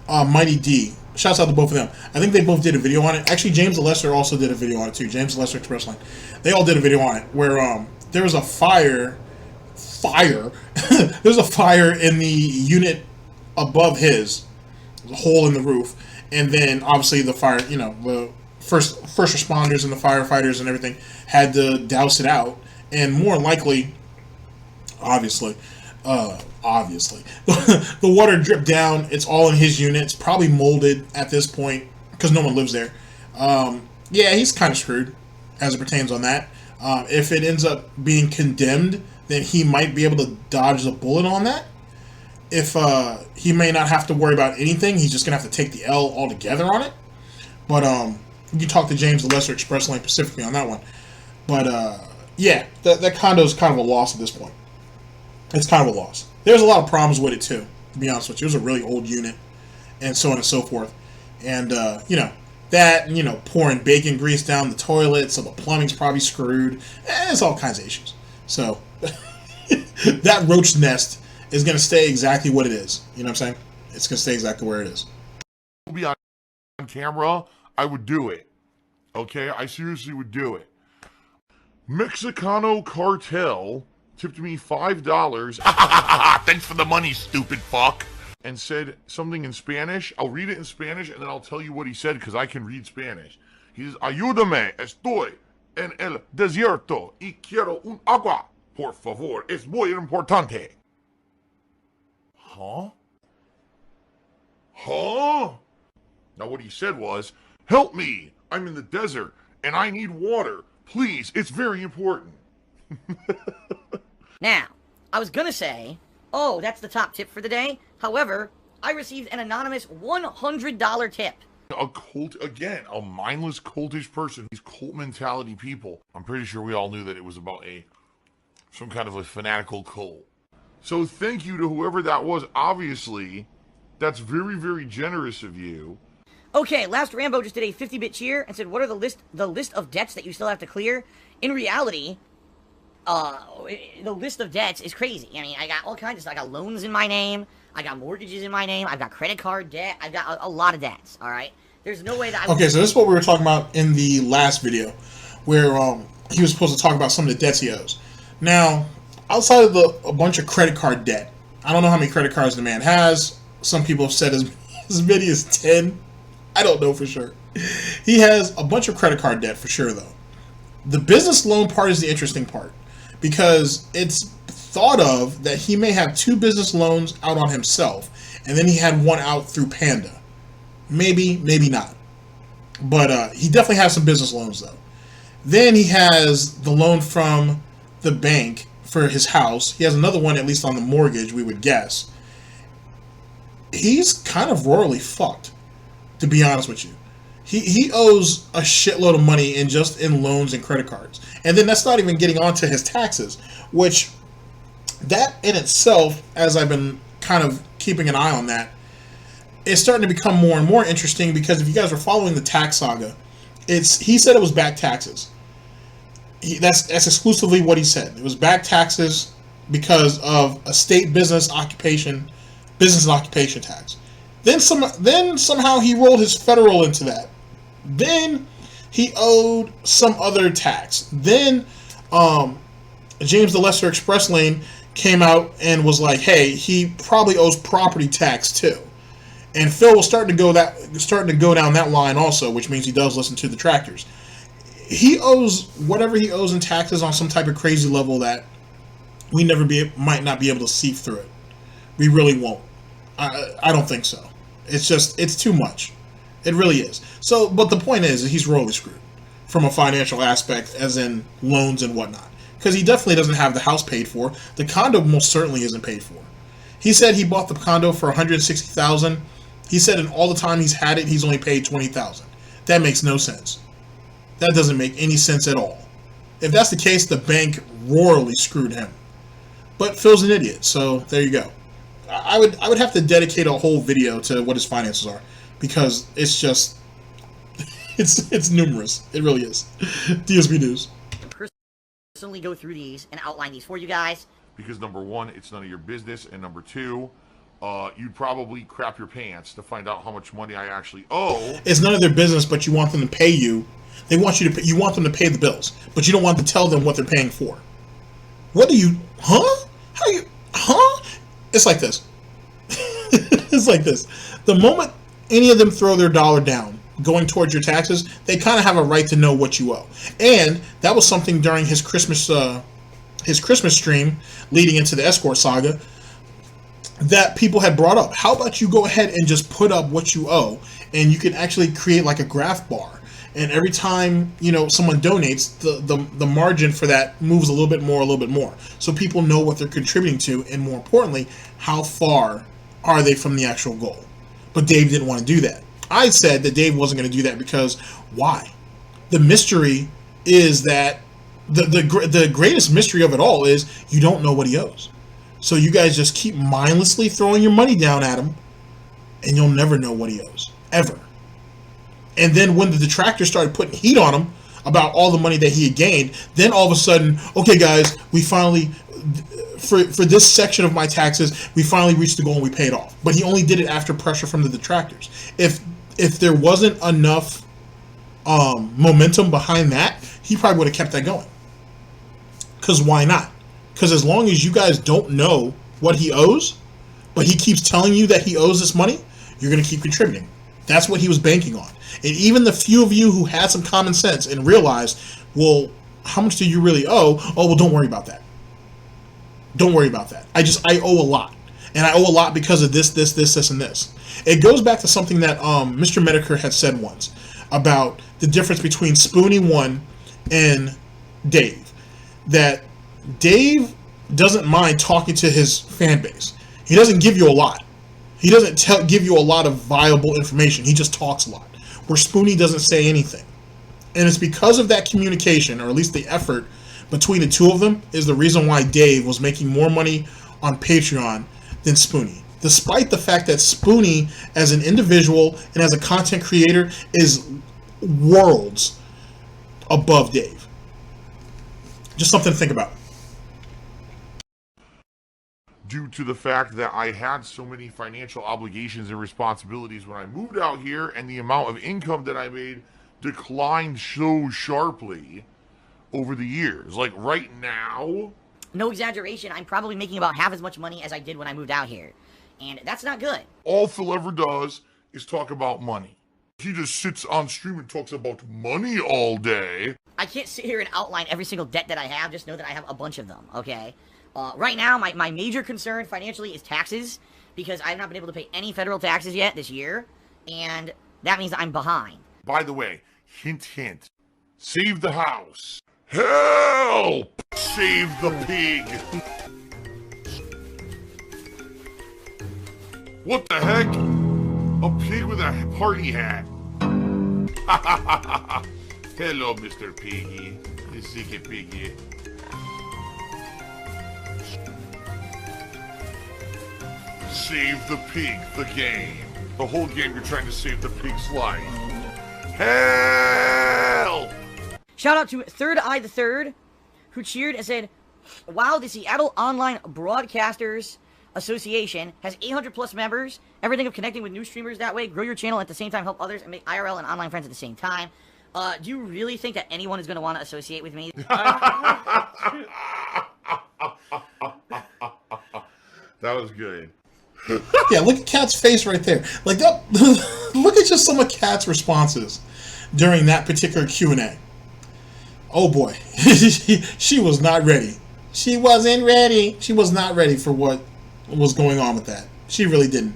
Mighty D. Shouts out to both of them. I think they both did a video on it. Actually, James the Lesser also did a video on it too. James the Lesser Express Line. They all did a video on it where there was a fire. There's a fire in the unit above his, a hole in the roof, and then obviously the fire. The first responders and the firefighters and everything had to douse it out, and more likely, obviously, the water dripped down. It's all in his unit. It's probably molded at this point because no one lives there. Yeah, he's kind of screwed as it pertains on that. If it ends up being condemned, then he might be able to dodge the bullet on that. If he may not have to worry about anything, he's just gonna have to take the L altogether on it. But you can talk to James the Lesser Express Lane specifically on that one. But yeah, that condo is kind of a loss at this point. It's kind of a loss. There's a lot of problems with it too, to be honest with you. It was a really old unit, and so on and so forth. And that, pouring bacon grease down the toilet, so the plumbing's probably screwed. There's all kinds of issues. So that roach nest is going to stay exactly what it is. You know what I'm saying? It's going to stay exactly where it is. Be on camera, I would do it. Okay? I seriously would do it. Mexicano Cartel tipped me $5. Thanks for the money, stupid fuck. And said something in Spanish. I'll read it in Spanish and then I'll tell you what he said because I can read Spanish. He says, Ayúdame, estoy en el desierto y quiero un agua. Por favor, es muy importante. Huh? Now what he said was, help me, I'm in the desert and I need water. Please, it's very important. Now, I was gonna say, oh, that's the top tip for the day. However, I received an anonymous $100 tip. A cult, again, a mindless cultish person. These cult mentality people. I'm pretty sure we all knew that it was about some kind of a fanatical cult. So thank you to whoever that was. Obviously, that's very, very generous of you. Okay, Last Rambo just did a 50-bit cheer and said, what are the list of debts that you still have to clear? In reality, the list of debts is crazy. I mean, I got all kinds of stuff. I got loans in my name. I got mortgages in my name. I've got credit card debt. I've got a lot of debts, all right? There's no way that I... Okay, so this is what we were talking about in the last video, where he was supposed to talk about some of the debts he owes. Now, outside of a bunch of credit card debt, I don't know how many credit cards the man has. Some people have said as many as 10. I don't know for sure. He has a bunch of credit card debt for sure, though. The business loan part is the interesting part, because it's thought of that he may have 2 business loans out on himself, and then he had one out through Panda. Maybe, maybe not. But he definitely has some business loans, though. Then he has the loan from the bank for his house. He has another one, at least on the mortgage, we would guess. He's kind of royally fucked, to be honest with you. He owes a shitload of money in loans and credit cards. And then that's not even getting onto his taxes, which that in itself, as I've been kind of keeping an eye on that, is starting to become more and more interesting, because if you guys are following the tax saga, he said it was back taxes. That's exclusively what he said. It was back taxes because of a state business and occupation tax. Then somehow he rolled his federal into that. Then he owed some other tax. Then James the Lesser Express Lane came out and was like, hey, he probably owes property tax too. And Phil was starting to go down that line also, which means he does listen to the Detractors. He owes whatever he owes in taxes on some type of crazy level that we might not be able to see through it. We really won't. I don't think so. It's too much. It really is. So, but the point is he's royally screwed from a financial aspect, as in loans and whatnot. Because he definitely doesn't have the house paid for. The condo most certainly isn't paid for. He said he bought the condo for $160,000. He said in all the time he's had it, he's only paid $20,000. That makes no sense. That doesn't make any sense at all. If that's the case, the bank royally screwed him. But Phil's an idiot, so there you go. I would have to dedicate a whole video to what his finances are, because it's just it's numerous. It really is. DSB News. Personally go through these and outline these for you guys. Because number one, it's none of your business, and number two, you'd probably crap your pants to find out how much money I actually owe. It's none of their business, but you want them to pay you. They want you to. You want them to pay the bills, but you don't want to tell them what they're paying for. What do you? Huh? How you? Huh? It's like this. It's like this. The moment any of them throw their dollar down going towards your taxes, they kind of have a right to know what you owe. And that was something during his Christmas stream leading into the escort saga that people had brought up. How about you go ahead and just put up what you owe, and you can actually create like a graph bar, and every time someone donates, the margin for that moves a little bit more, so people know what they're contributing to, and more importantly, how far are they from the actual goal. But Dave didn't want to do that. I said that Dave wasn't going to do that because why? The mystery is that the greatest mystery of it all is you don't know what he owes. So you guys just keep mindlessly throwing your money down at him, and you'll never know what he owes, ever. And then when the Detractors started putting heat on him about all the money that he had gained, then all of a sudden, okay guys, we finally, for this section of my taxes, we finally reached the goal and we paid off. But he only did it after pressure from the Detractors. If there wasn't enough momentum behind that, he probably would have kept that going. Because why not? Because as long as you guys don't know what he owes, but he keeps telling you that he owes this money, you're going to keep contributing. That's what he was banking on. And even the few of you who had some common sense and realized, well, how much do you really owe? Oh, well, don't worry about that. Don't worry about that. I owe a lot. And I owe a lot because of this, and this. It goes back to something that Mr. Medicare had said once about the difference between Spoonie 1 and Dave. That Dave doesn't mind talking to his fan base. He doesn't give you a lot. He doesn't give you a lot of viable information. He just talks a lot. Where Spoonie doesn't say anything. And it's because of that communication, or at least the effort between the two of them, is the reason why Dave was making more money on Patreon than Spoonie. Despite the fact that Spoonie, as an individual and as a content creator, is worlds above Dave. Just something to think about. Due to the fact that I had so many financial obligations and responsibilities when I moved out here, and the amount of income that I made declined so sharply over the years. Like right now, no exaggeration, I'm probably making about half as much money as I did when I moved out here. And that's not good. All Phil ever does is talk about money. He just sits on stream and talks about money all day. I can't sit here and outline every single debt that I have. Just know that I have a bunch of them, okay? Right now, my major concern financially is taxes, because I have not been able to pay any federal taxes yet this year, and that means that I'm behind. By the way, hint, hint. Save the house. Help! Save the pig. What the heck? A pig with a party hat. Hello, Mr. Piggy. The sicky piggy. Save the pig, the game. The whole game you're trying to save the pig's life. Help! Shout out to Third Eye the Third, who cheered and said, wow, the Seattle Online Broadcasters Association has 800 plus members. Everything of connecting with new streamers that way, grow your channel at the same time, help others, and make IRL and online friends at the same time. Do you really think that anyone is going to want to associate with me? That was good. Yeah, look at Kat's face right there. Like that. Look at just some of Kat's responses during that particular Q&A. Oh boy, she was not ready. She wasn't ready. She was not ready for what was going on with that. She really didn't.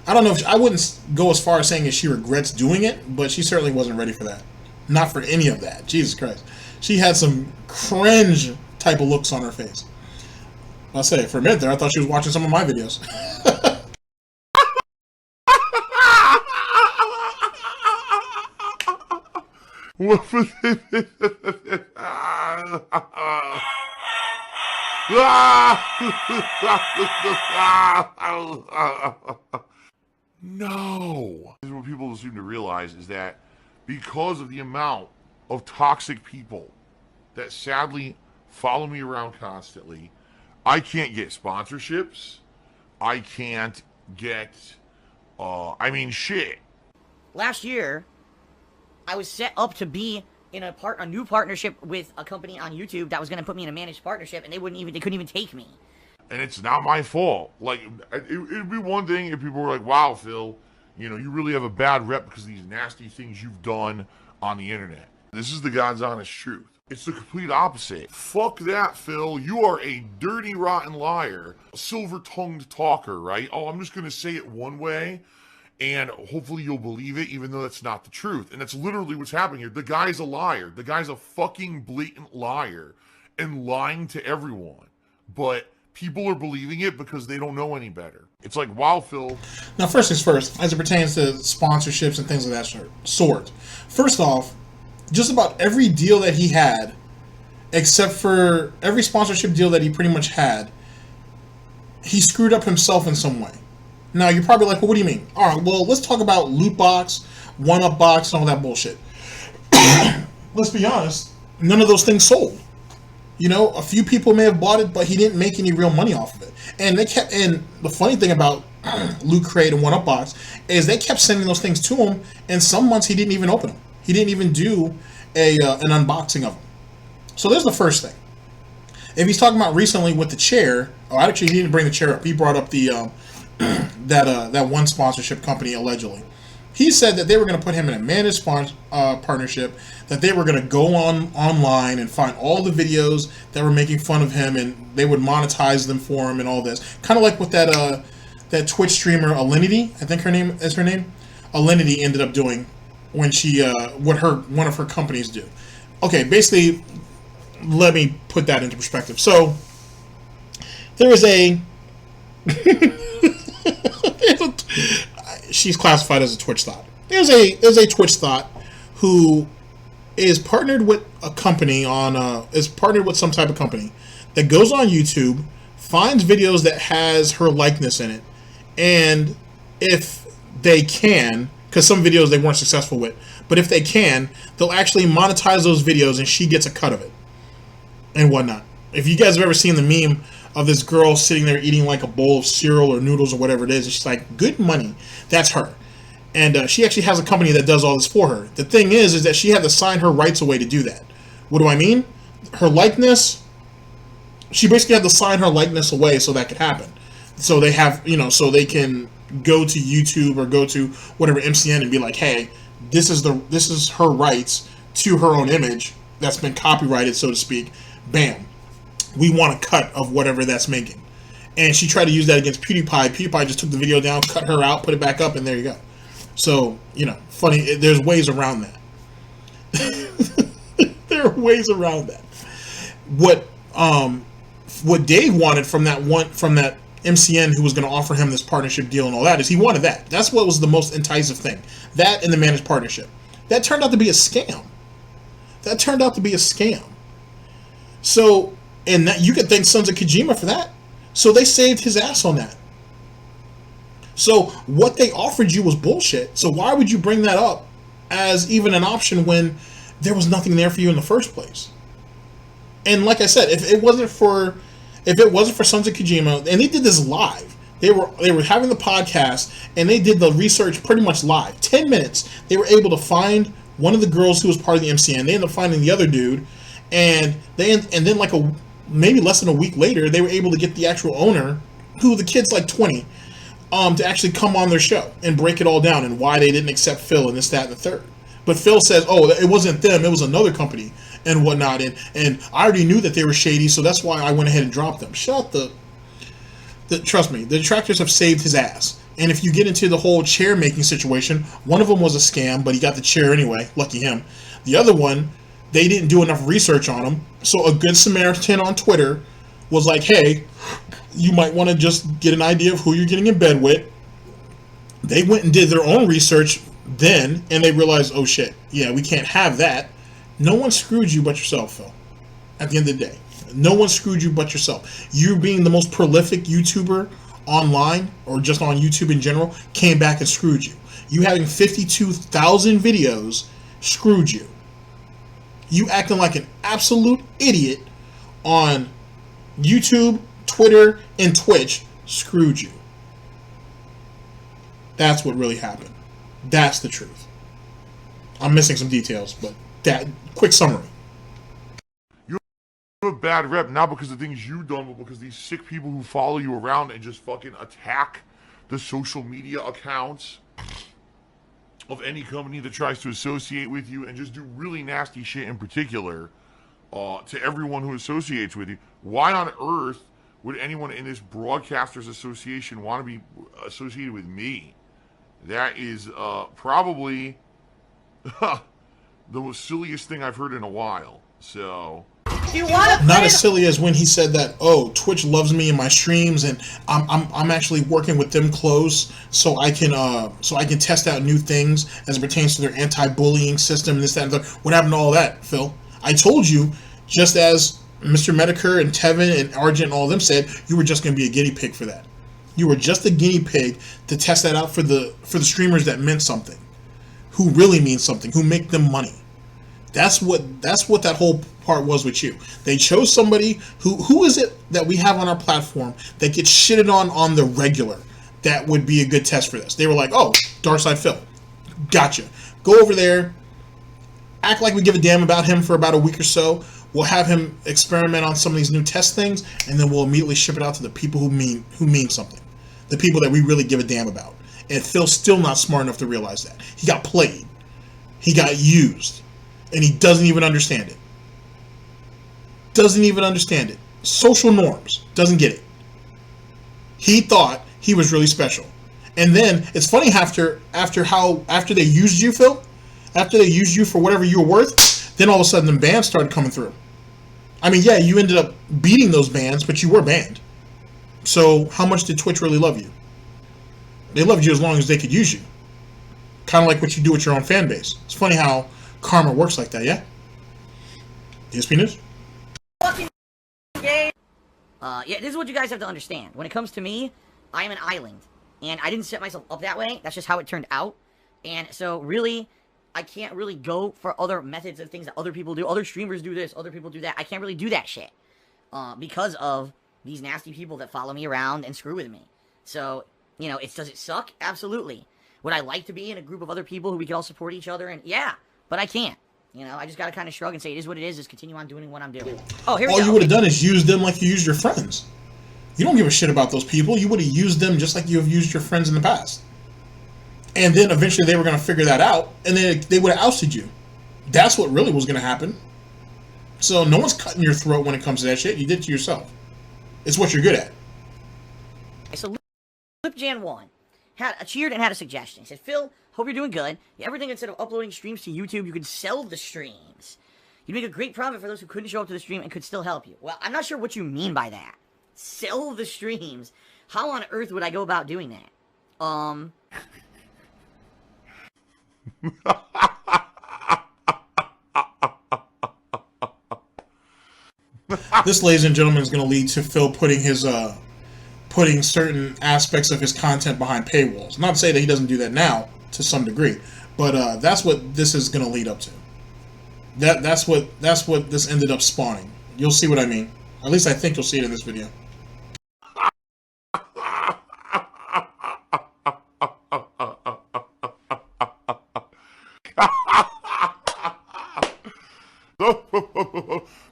I don't know if I wouldn't go as far as saying that she regrets doing it, but she certainly wasn't ready for that. Not for any of that. Jesus Christ. She had some cringe type of looks on her face. I'll say, for a minute there, I thought she was watching some of my videos. No. What people seem to realize is that because of the amount of toxic people that sadly follow me around constantly, I can't get sponsorships. I can't get, shit. Last year, I was set up to be in a new partnership with a company on YouTube that was going to put me in a managed partnership, and they couldn't even take me. And it's not my fault. Like, it'd be one thing if people were like, wow, Phil, you really have a bad rep because of these nasty things you've done on the internet. This is the God's honest truth. It's the complete opposite. Fuck that, Phil. You are a dirty, rotten liar. A silver-tongued talker, right? Oh, I'm just going to say it one way, and hopefully you'll believe it, even though that's not the truth. And that's literally what's happening here. The guy's a liar. The guy's a fucking blatant liar and lying to everyone. But people are believing it because they don't know any better. It's like, wow, Phil. Now, first things first, as it pertains to sponsorships and things of that sort. First off, just about every deal that he had, except for every sponsorship deal that he pretty much had, he screwed up himself in some way. Now, you're probably like, well, what do you mean? All right, well, let's talk about loot box, one-up box, and all that bullshit. Let's be honest, none of those things sold. A few people may have bought it, but he didn't make any real money off of it. And the funny thing about Loot Crate and one-up box is they kept sending those things to him, and some months he didn't even open them. He didn't even do an unboxing of them. So there's the first thing. If he's talking about recently with the chair, actually he didn't bring the chair up. He brought up the that one sponsorship company allegedly. He said that they were going to put him in a managed partnership, that they were going to go online and find all the videos that were making fun of him, and they would monetize them for him and all this. Kind of like with that Twitch streamer Alinity, I think her name. Alinity ended up doing when she one of her companies do. Okay, basically, let me put that into perspective. So there is a she's classified as a Twitch thought. There's a Twitch thought who is partnered with a company is partnered with some type of company that goes on YouTube, finds videos that has her likeness in it, and if they can, because some videos they weren't successful with, but if they can, they'll actually monetize those videos and she gets a cut of it and whatnot. If you guys have ever seen the meme of this girl sitting there eating like a bowl of cereal or noodles or whatever it is, and she's like, good money, that's her. And she actually has a company that does all this for her. The thing is that she had to sign her rights away to do that. What do I mean? Her likeness, she basically had to sign her likeness away so that could happen. So they have, so they can go to YouTube or go to whatever MCN and be like, hey, this is her rights to her own image that's been copyrighted, so to speak. Bam, we want a cut of whatever that's making. And she tried to use that against PewDiePie. PewDiePie just took the video down, cut her out, put it back up, and there you go. So, you know, funny, there's ways around that. There are ways around that. What Dave wanted from that MCN who was going to offer him this partnership deal and all that is he wanted that. That's what was the most enticing thing. That and the managed partnership. That turned out to be a scam. So, and that you could thank Sons of Kojima for that. So they saved his ass on that. So what they offered you was bullshit. So why would you bring that up as even an option when there was nothing there for you in the first place? And like I said, if it wasn't for Sons of Kojima, and they did this live. They were having the podcast and they did the research pretty much live. 10 minutes. They were able to find one of the girls who was part of the MCN. They ended up finding the other dude, and then like maybe less than a week later, they were able to get the actual owner, who the kid's like 20, to actually come on their show and break it all down and why they didn't accept Phil and this, that, and the third. But Phil says, oh, it wasn't them, it was another company and whatnot, and I already knew that they were shady, so that's why I went ahead and dropped them. Trust me, the Detractors have saved his ass. And if you get into the whole chair making situation, one of them was a scam, but he got the chair anyway, lucky him. The other one, they didn't do enough research on him, so a good Samaritan on Twitter was like, hey, you might want to just get an idea of who you're getting in bed with. They went and did their own research then, and they realized, oh shit, yeah, we can't have that. No one screwed you but yourself, Phil. At the end of the day, no one screwed you but yourself. You being the most prolific YouTuber online, or just on YouTube in general, came back and screwed you. You having 52,000 videos screwed you. You acting like an absolute idiot on YouTube, Twitter, and Twitch screwed you. That's what really happened. That's the truth. I'm missing some details, but that quick summary. You have a bad rep, not because of things you've done, but because these sick people who follow you around and just fucking attack the social media accounts of any company that tries to associate with you and just do really nasty shit in particular to everyone who associates with you. Why on earth would anyone in this Broadcasters Association want to be associated with me? That is probably the most silliest thing I've heard in a while. So not as silly as when he said that, oh, Twitch loves me in my streams, and I'm actually working with them close so I can test out new things as it pertains to their anti-bullying system and this, that, and that. What happened to all that, Phil? I told you, just as Mr. Medicare and Tevin and Argent and all of them said, you were just going to be a guinea pig for that. You were just a guinea pig to test that out for the streamers that meant something, who really mean something, who make them money. That's what that whole part was with you. They chose somebody who is it that we have on our platform that gets shitted on the regular that would be a good test for this. They were like, oh, Darkside Phil, gotcha. Go over there, act like we give a damn about him for about a week or so. We'll have him experiment on some of these new test things, and then we'll immediately ship it out to the people who mean something, the people that we really give a damn about. And Phil's still not smart enough to realize that. He got played. He got used. And he doesn't even understand it. Doesn't even understand it. Social norms. Doesn't get it. He thought he was really special. And then, it's funny after they used you, Phil, after they used you for whatever you were worth, then all of a sudden the bans started coming through. I mean, yeah, you ended up beating those bans, but you were banned. So how much did Twitch really love you? They loved you as long as they could use you. Kind of like what you do with your own fan base. It's funny how karma works like that, yeah? DSP News? Yeah, this is what you guys have to understand. When it comes to me, I am an island. And I didn't set myself up that way. That's just how it turned out. And so, really, I can't really go for other methods of things that other people do. Other streamers do this, other people do that. I can't really do that shit. Because of these nasty people that follow me around and screw with me. So, you know, does it suck? Absolutely. Would I like to be in a group of other people who we can all support each other? And yeah, but I can't. You know, I just gotta kind of shrug and say it is what it is. Just continue on doing what I'm doing. Oh, here we go. All you would have done is use them like you used your friends. You don't give a shit about those people. You would have used them just like you have used your friends in the past. And then eventually they were going to figure that out, and then they would have ousted you. That's what really was going to happen. So no one's cutting your throat when it comes to that shit. You did it to yourself. It's what you're good at. So LipJan1 cheered and had a suggestion. He said, Phil, hope you're doing good. You ever think instead of uploading streams to YouTube, you could sell the streams? You'd make a great profit for those who couldn't show up to the stream and could still help you. Well, I'm not sure what you mean by that. Sell the streams? How on earth would I go about doing that? This, ladies and gentlemen, is going to lead to Phil putting his putting certain aspects of his content behind paywalls. Not to say that he doesn't do that now to some degree, but that's what this is going to lead up to. That's what this ended up spawning. You'll see what I mean. At least I think you'll see it in this video.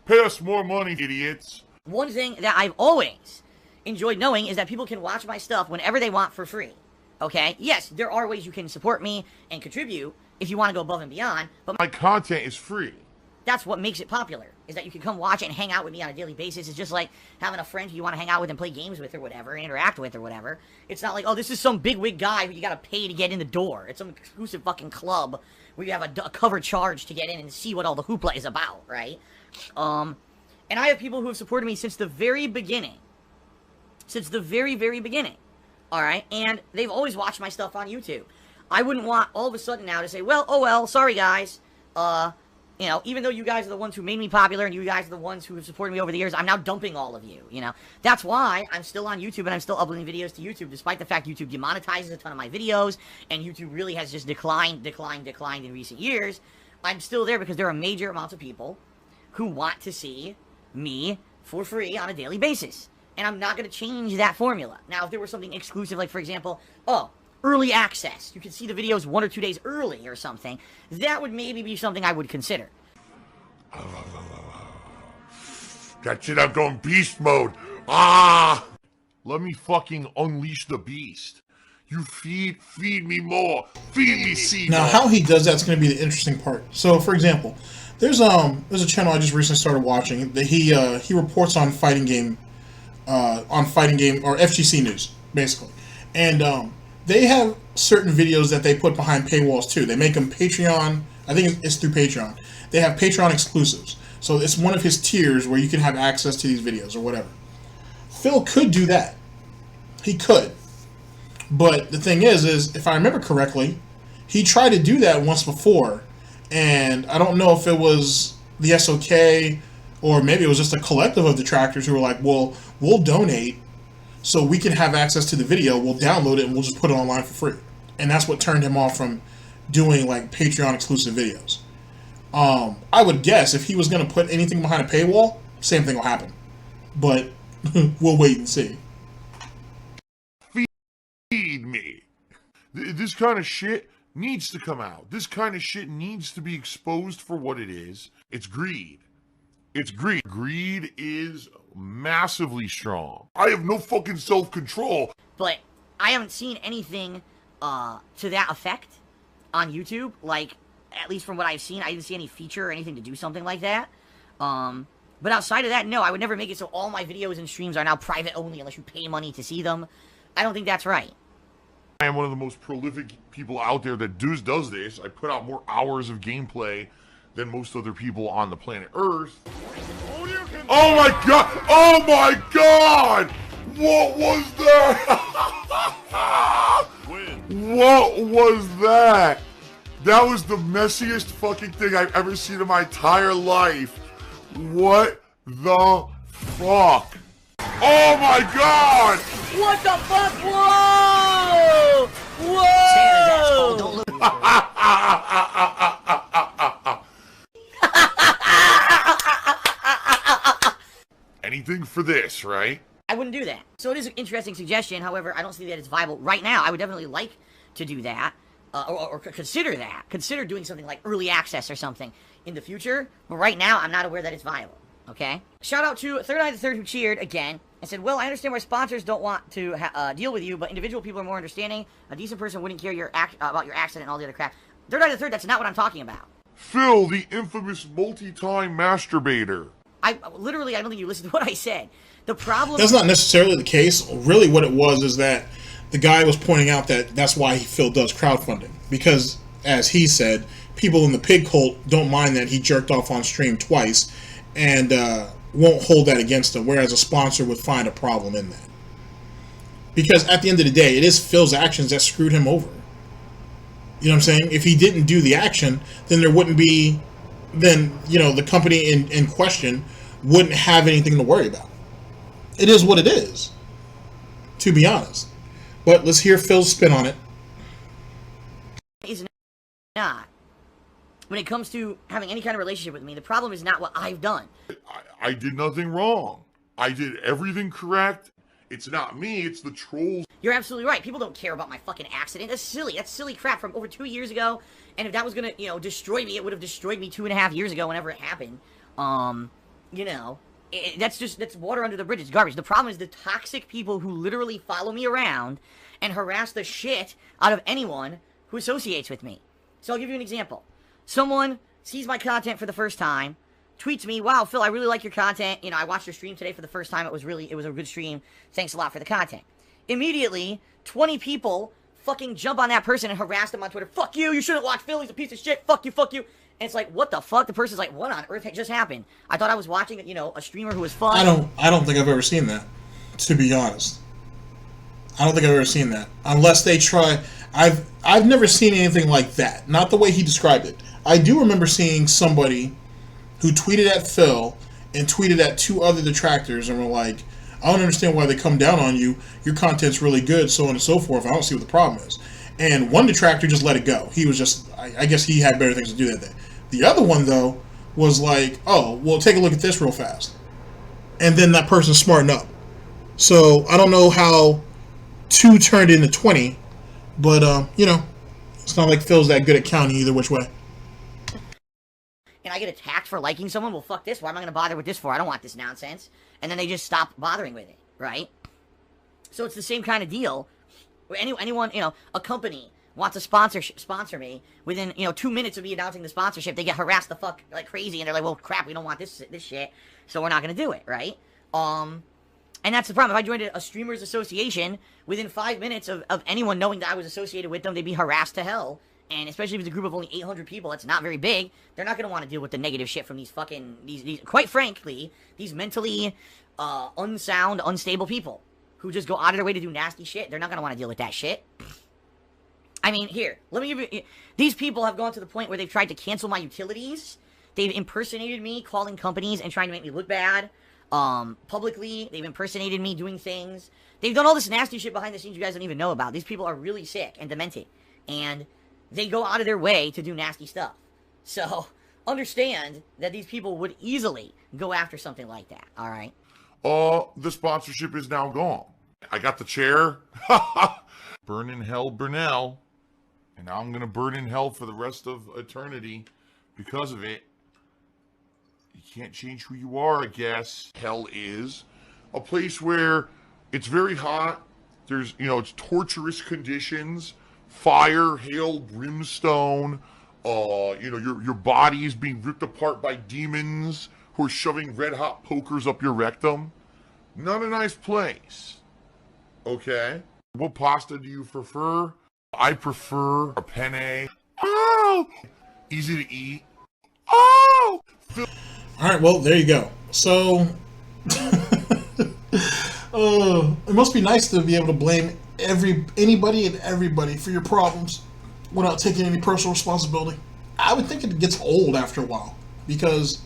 Pay us more money, idiots. One thing that I've always enjoyed knowing is that people can watch my stuff whenever they want for free. Okay? Yes, there are ways you can support me and contribute if you want to go above and beyond, but My content is free. that's what makes it popular, is that you can come watch it and hang out with me on a daily basis. It's just like having a friend who you want to hang out with and play games with or whatever, and interact with or whatever. It's not like, oh, this is some bigwig guy who you gotta pay to get in the door. It's some exclusive fucking club where you have a cover charge to get in and see what all the hoopla is about, right? And I have people who have supported me since the very beginning. Since the very, very beginning. Alright? And they've always watched my stuff on YouTube. I wouldn't want all of a sudden now to say, well, oh well, sorry guys. You know, even though you guys are the ones who made me popular and you guys are the ones who have supported me over the years, I'm now dumping all of you, you know? That's why I'm still on YouTube and I'm still uploading videos to YouTube, despite the fact YouTube demonetizes a ton of my videos and YouTube really has just declined in recent years. I'm still there because there are major amounts of people who want to see me for free on a daily basis. And I'm not going to change that formula. Now, if there was something exclusive, like, for example, early access, you can see the videos 1 or 2 days early or something, that would maybe be something I would consider. That's it, I'm going beast mode. Ah! Let me fucking unleash the beast. You feed me more. Feed me seed. Now, how he does that's going to be the interesting part. So, for example, there's a channel I just recently started watching that he reports on fighting game or FGC news basically, and they have certain videos that they put behind paywalls too. They make them Patreon. I think it's through Patreon. They have Patreon exclusives, so it's one of his tiers where you can have access to these videos or whatever. Phil could do that. He could. But the thing is if I remember correctly, he tried to do that once before, and I don't know if it was the SOK or maybe it was just a collective of detractors who were like, well, we'll donate so we can have access to the video, we'll download it, and we'll just put it online for free. And that's what turned him off from doing, like, Patreon exclusive videos. I would guess if he was going to put anything behind a paywall, same thing will happen. But we'll wait and see. Feed me. This kind of shit needs to come out. This kind of shit needs to be exposed for what it is. It's greed. It's greed. Greed is massively strong. I have no fucking self-control. But I haven't seen anything to that effect on YouTube. Like, at least from what I've seen, I didn't see any feature or anything to do something like that. But outside of that, no, I would never make it so all my videos and streams are now private only unless you pay money to see them. I don't think that's right. I am one of the most prolific people out there that does this. I put out more hours of gameplay than most other people on the planet Earth. Oh my god! Oh my god! What was that? What was that? That was the messiest fucking thing I've ever seen in my entire life. What the fuck? Oh my god! What the fuck? Whoa! Whoa! Don't look. Anything for this, right? I wouldn't do that. So it is an interesting suggestion. However, I don't see that it's viable right now. I would definitely like to do that, or consider that. Consider doing something like early access or something in the future. But right now, I'm not aware that it's viable. okay? Shout out to Third Eye the Third, who cheered again and said, "Well, I understand why sponsors don't want to deal with you, but individual people are more understanding. A decent person wouldn't care about your accident and all the other crap." Third Eye the Third, that's not what I'm talking about. Phil, the infamous multi-time masturbator. I literally, I don't think you listened to what I said. The problem... That's not necessarily the case. Really what it was is that the guy was pointing out that that's why Phil does crowdfunding. Because, as he said, people in the pig cult don't mind that he jerked off on stream twice and won't hold that against him, whereas a sponsor would find a problem in that. Because at the end of the day, it is Phil's actions that screwed him over. You know what I'm saying? If he didn't do the action, then there wouldn't be... Then, you know, the company in question wouldn't have anything to worry about. It is what it is, to be honest. But let's hear Phil's spin on it. Is not. When it comes to having any kind of relationship with me, the problem is not what I've done. I did nothing wrong. I did everything correct. It's not me, it's the trolls. You're absolutely right. People don't care about my fucking accident. That's silly. That's silly crap from over 2 years ago. And if that was gonna, you know, destroy me, it would have destroyed me 2.5 years ago whenever it happened. You know, that's water under the bridge. It's garbage. The problem is the toxic people who literally follow me around and harass the shit out of anyone who associates with me. So I'll give you an example. Someone sees my content for the first time, tweets me, "Wow, Phil, I really like your content. You know, I watched your stream today for the first time. It was a good stream. Thanks a lot for the content." Immediately, 20 people fucking jump on that person and harass them on Twitter. "Fuck you, you shouldn't watch Phil, he's a piece of shit, fuck you, fuck you." And it's like, what the fuck? The person's like, what on earth just happened? I thought I was watching, you know, a streamer who was fun. I don't think I've ever seen that, to be honest. I don't think I've ever seen that. Unless they try... I've never seen anything like that. Not the way he described it. I do remember seeing somebody who tweeted at Phil and tweeted at 2 other detractors and were like, "I don't understand why they come down on you. Your content's really good, so on and so forth. I don't see what the problem is." And one detractor just let it go. He was just... I guess he had better things to do that day. The other one, though, was like, "Oh, well, take a look at this real fast." And then that person smartened up. So, I don't know how 2 turned into 20, but, you know, it's not like Phil's that good at counting either which way. And I get attacked for liking someone. Well, fuck this. Why am I going to bother with this for? I don't want this nonsense. And then they just stop bothering with it, right? So it's the same kind of deal. Where anyone, you know, a company wants to sponsor me. Within, you know, 2 minutes of me announcing the sponsorship, they get harassed the fuck like crazy, and they're like, "Well, crap, we don't want this shit, so we're not going to do it," right? And that's the problem. If I joined a streamers association, within 5 minutes of anyone knowing that I was associated with them, they'd be harassed to hell. And especially if it's a group of only 800 people, that's not very big. They're not going to want to deal with the negative shit from these fucking, these quite frankly, these mentally unsound, unstable people who just go out of their way to do nasty shit. They're not going to want to deal with that shit. I mean, here, let me give you... These people have gone to the point where they've tried to cancel my utilities. They've impersonated me, calling companies and trying to make me look bad. Publicly, they've impersonated me doing things. They've done all this nasty shit behind the scenes you guys don't even know about. These people are really sick and demented. And they go out of their way to do nasty stuff. So, understand that these people would easily go after something like that, alright? The sponsorship is now gone. I got the chair. Burn in hell, Burnell. And now I'm going to burn in hell for the rest of eternity because of it. You can't change who you are, I guess. Hell is a place where it's very hot. There's, you know, it's torturous conditions. Fire, hail, brimstone. You know, your body is being ripped apart by demons who are shoving red hot pokers up your rectum. Not a nice place. Okay? What pasta do you prefer? I prefer a penne. Oh! Easy to eat. Oh! Alright, well, there you go. So, it must be nice to be able to blame anybody and everybody for your problems without taking any personal responsibility. I would think it gets old after a while, because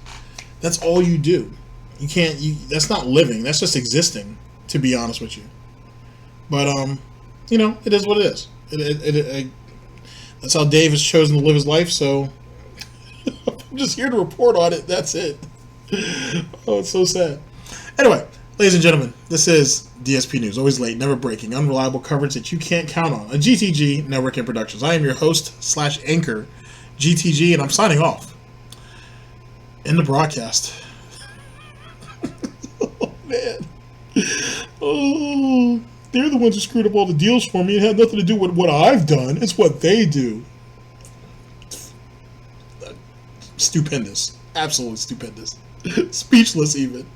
that's all you do. That's not living, that's just existing, to be honest with you. But, you know, it is what it is. That's how Dave has chosen to live his life, so I'm just here to report on it, that's it. Oh, it's so sad. Anyway, ladies and gentlemen, this is DSP News, always late, never breaking, unreliable coverage that you can't count on. A GTG Network and Productions. I am your host/anchor, GTG, and I'm signing off in the broadcast. man. Oh, they're the ones who screwed up all the deals for me. It had nothing to do with what I've done. It's what they do. Stupendous. Absolutely stupendous. Speechless even.